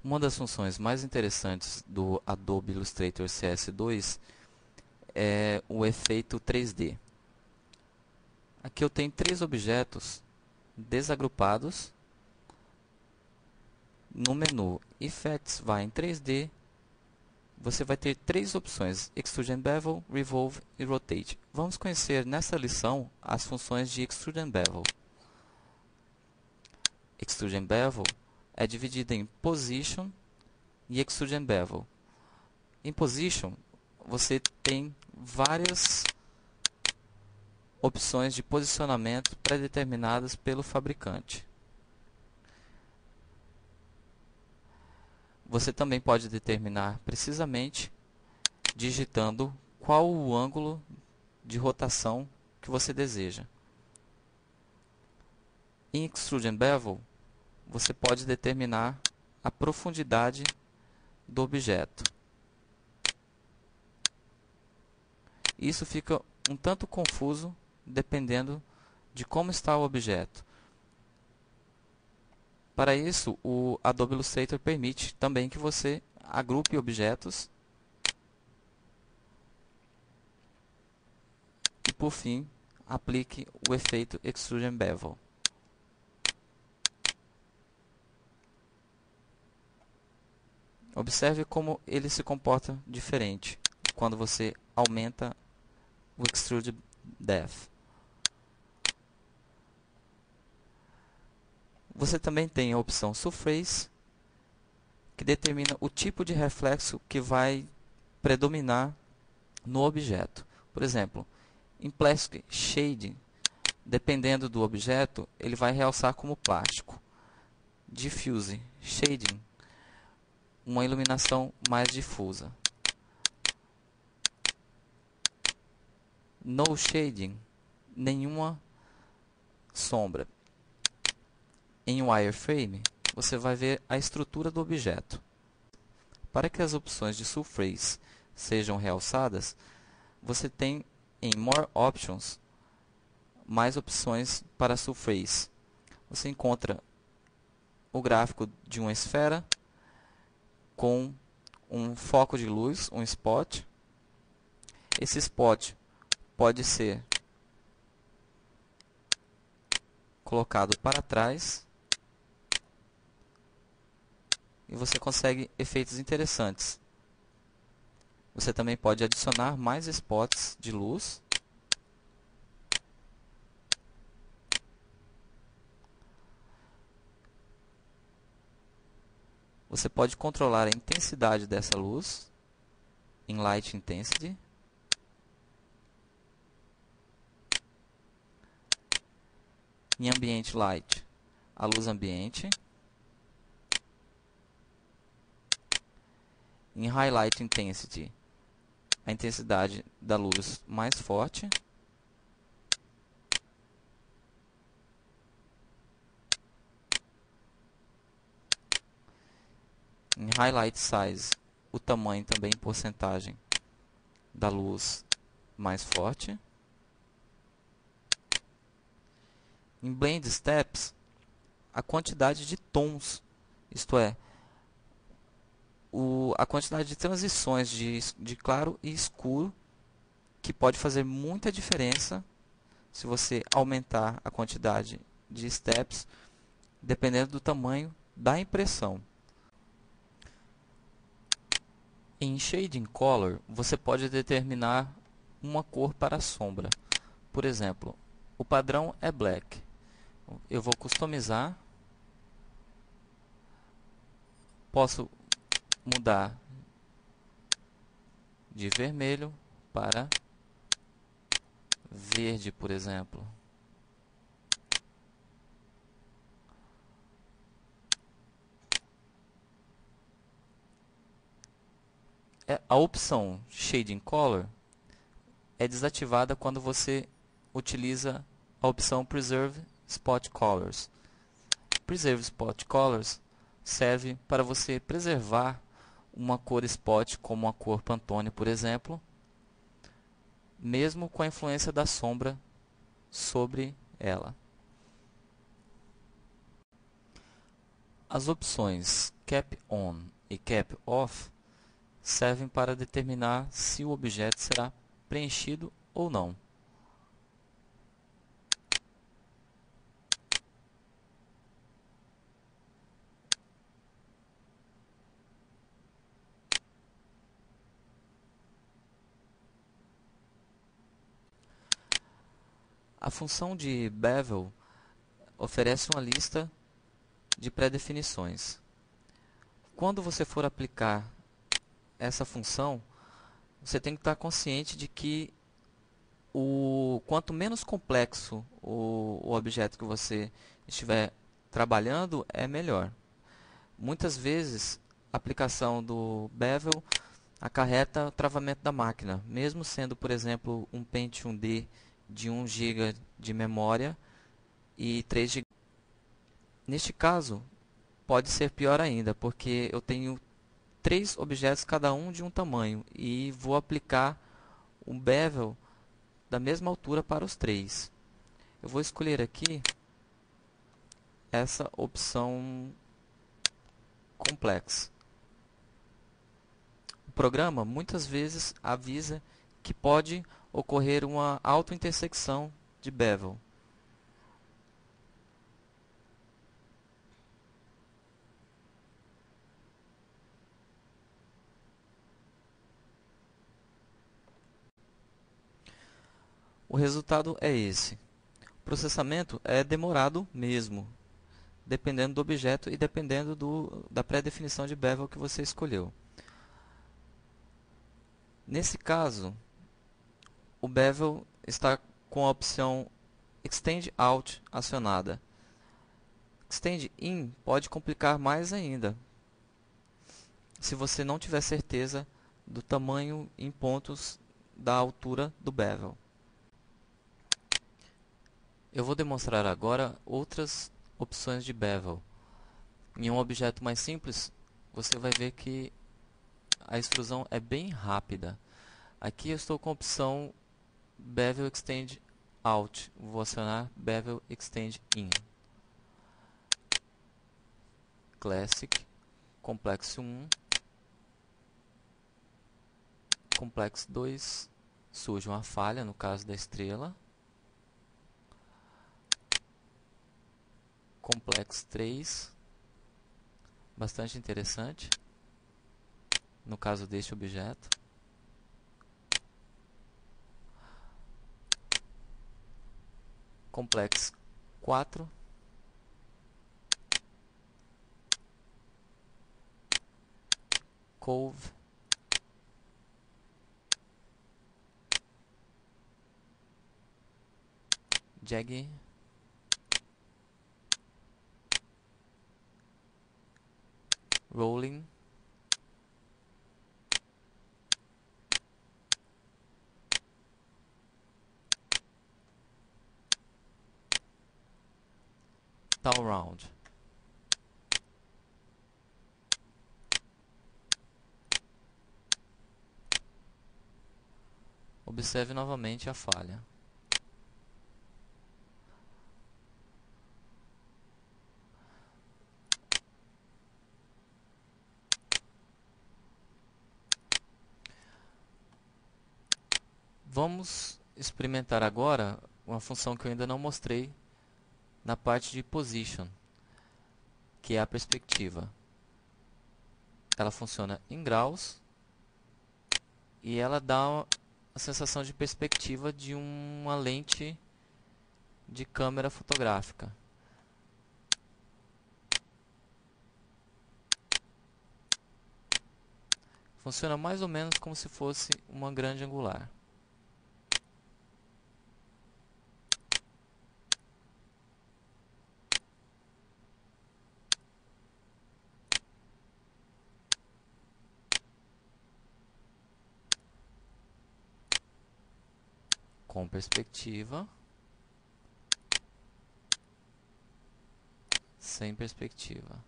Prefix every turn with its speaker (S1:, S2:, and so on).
S1: Uma das funções mais interessantes do Adobe Illustrator CS2 é o efeito 3D. Aqui eu tenho três objetos desagrupados. No menu Effects, vai em 3D. Você vai ter três opções: Extrude and Bevel, Revolve e Rotate. Vamos conhecer nessa lição as funções de Extrude and Bevel. Extrude and Bevel é dividida em Position e Extrude and Bevel. Em Position, você tem várias opções de posicionamento pré-determinadas pelo fabricante. Você também pode determinar precisamente digitando qual o ângulo de rotação que você deseja. Em Extrude and Bevel, você pode determinar a profundidade do objeto. Isso fica um tanto confuso dependendo de como está o objeto. Para isso, o Adobe Illustrator permite também que você agrupe objetos e, por fim, aplique o efeito Extrude and Bevel. Observe como ele se comporta diferente quando você aumenta o Extrude Depth. Você também tem a opção Surface, que determina o tipo de reflexo que vai predominar no objeto. Por exemplo, em Plastic Shading, dependendo do objeto, ele vai realçar como plástico. Diffuse Shading, uma iluminação mais difusa. No Shading, nenhuma sombra. Em Wireframe, você vai ver a estrutura do objeto. Para que as opções de Surface sejam realçadas, você tem em More Options mais opções para Surface. Você encontra o gráfico de uma esfera com um foco de luz, um spot. Esse spot pode ser colocado para trás e você consegue efeitos interessantes. Você também pode adicionar mais spots de luz. Você pode controlar a intensidade dessa luz em Light Intensity. Em Ambient Light, a luz ambiente. Em Highlight Intensity, a intensidade da luz mais forte. Em Highlight Size, o tamanho também em porcentagem da luz mais forte. Em Blend Steps, a quantidade de tons, isto é, a quantidade de transições de claro e escuro, que pode fazer muita diferença se você aumentar a quantidade de steps, dependendo do tamanho da impressão. Em Shading Color, você pode determinar uma cor para a sombra. Por exemplo, o padrão é Black. Eu vou customizar. Posso mudar de vermelho para verde, por exemplo. A opção Shading Color é desativada quando você utiliza a opção Preserve Spot Colors. Preserve Spot Colors serve para você preservar uma cor spot, como a cor Pantone, por exemplo, mesmo com a influência da sombra sobre ela. As opções cap on e cap off servem para determinar se o objeto será preenchido ou não. A função de bevel oferece uma lista de pré-definições. Quando você for aplicar essa função, você tem que estar consciente de que quanto menos complexo o objeto que você estiver trabalhando, é melhor. Muitas vezes, a aplicação do bevel acarreta travamento da máquina, mesmo sendo, por exemplo, um Pentium D de 1 GB de memória e 3 GB. Neste caso, pode ser pior ainda, porque eu tenho 3 objetos, cada um de um tamanho, e vou aplicar um bevel da mesma altura para os 3. Eu vou escolher aqui essa opção Complex. O programa muitas vezes avisa que pode ocorrer uma autointersecção de bevel. O resultado é esse. O processamento é demorado mesmo, dependendo do objeto e dependendo da pré-definição de bevel que você escolheu. Nesse caso, o bevel está com a opção Extend Out acionada. Extend In pode complicar mais ainda, se você não tiver certeza do tamanho em pontos da altura do bevel. Eu vou demonstrar agora outras opções de bevel. Em um objeto mais simples, você vai ver que a extrusão é bem rápida. Aqui eu estou com a opção Bevel Extend Out. Vou acionar Bevel Extend In. Classic, Complexo 1, Complexo 2, surge uma falha no caso da estrela. Complexo 3, bastante interessante no caso deste objeto. Complexo 4, Cove, Jag, Rolling, Tall Round. Observe novamente a falha. Vamos experimentar agora uma função que eu ainda não mostrei na parte de Position, que é a perspectiva. Ela funciona em graus e ela dá a sensação de perspectiva de uma lente de câmera fotográfica. Funciona mais ou menos como se fosse uma grande angular. Com perspectiva, sem perspectiva.